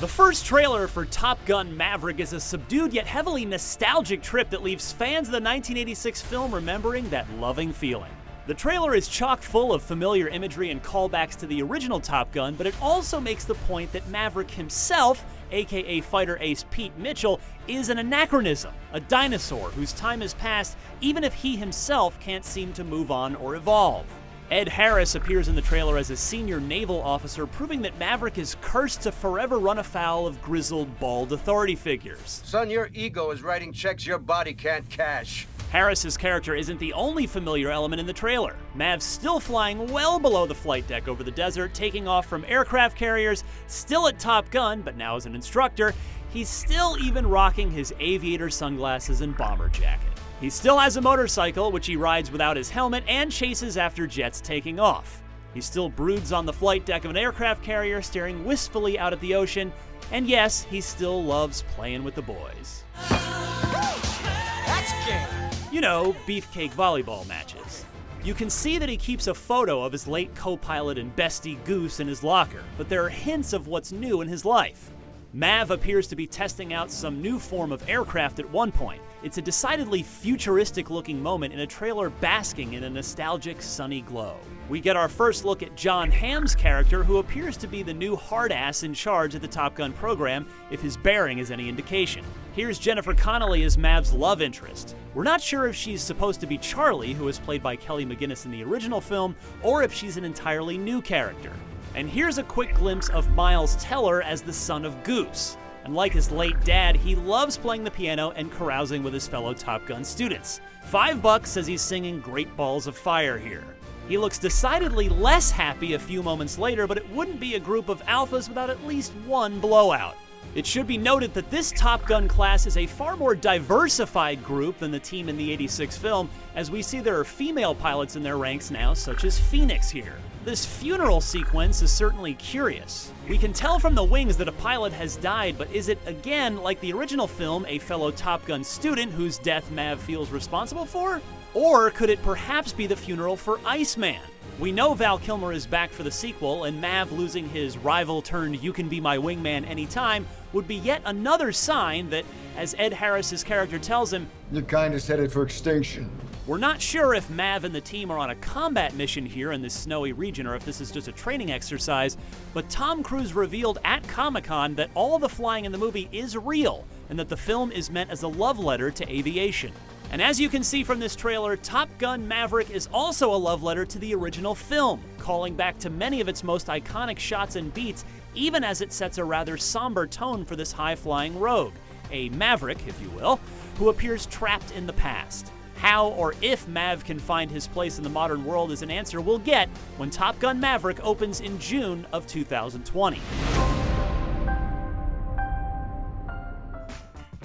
The first trailer for Top Gun Maverick is a subdued yet heavily nostalgic trip that leaves fans of the 1986 film remembering that loving feeling. The trailer is chock full of familiar imagery and callbacks to the original Top Gun, but it also makes the point that Maverick himself, aka fighter ace Pete Mitchell, is an anachronism, a dinosaur whose time has passed even if he himself can't seem to move on or evolve. Ed Harris appears in the trailer as a senior naval officer, proving that Maverick is cursed to forever run afoul of grizzled, bald authority figures. Son, your ego is writing checks your body can't cash. Harris's character isn't the only familiar element in the trailer. Mav's still flying well below the flight deck over the desert, taking off from aircraft carriers, still at Top Gun, but now as an instructor. He's still even rocking his aviator sunglasses and bomber jacket. He still has a motorcycle, which he rides without his helmet and chases after jets taking off. He still broods on the flight deck of an aircraft carrier, staring wistfully out at the ocean. And yes, he still loves playing with the boys. That's gay. You know, beefcake volleyball matches. You can see that he keeps a photo of his late co-pilot and bestie Goose in his locker, but there are hints of what's new in his life. Mav appears to be testing out some new form of aircraft at one point. It's a decidedly futuristic-looking moment in a trailer basking in a nostalgic, sunny glow. We get our first look at John Hamm's character, who appears to be the new hard-ass in charge of the Top Gun program, if his bearing is any indication. Here's Jennifer Connelly as Mav's love interest. We're not sure if she's supposed to be Charlie, who was played by Kelly McGinnis in the original film, or if she's an entirely new character. And here's a quick glimpse of Miles Teller as the son of Goose. And like his late dad, he loves playing the piano and carousing with his fellow Top Gun students. $5 says he's singing Great Balls of Fire here. He looks decidedly less happy a few moments later, but it wouldn't be a group of alphas without at least one blowout. It should be noted that this Top Gun class is a far more diversified group than the team in the '86 film, as we see there are female pilots in their ranks now, such as Phoenix here. This funeral sequence is certainly curious. We can tell from the wings that a pilot has died, but is it, again, like the original film, a fellow Top Gun student whose death Mav feels responsible for? Or could it perhaps be the funeral for Iceman? We know Val Kilmer is back for the sequel, and Mav losing his rival-turned-you-can-be-my-wingman anytime would be yet another sign that, as Ed Harris's character tells him, "Your kind is headed for extinction." We're not sure if Mav and the team are on a combat mission here in this snowy region, or if this is just a training exercise, but Tom Cruise revealed at Comic-Con that all the flying in the movie is real, and that the film is meant as a love letter to aviation. And as you can see from this trailer, Top Gun Maverick is also a love letter to the original film, calling back to many of its most iconic shots and beats, even as it sets a rather somber tone for this high-flying rogue, a maverick, if you will, who appears trapped in the past. How or if Mav can find his place in the modern world is an answer we'll get when Top Gun Maverick opens in June of 2020.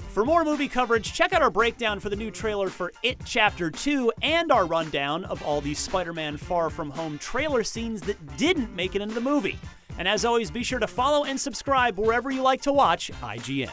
For more movie coverage, check out our breakdown for the new trailer for It Chapter 2 and our rundown of all the Spider-Man Far From Home trailer scenes that didn't make it into the movie. And as always, be sure to follow and subscribe wherever you like to watch IGN.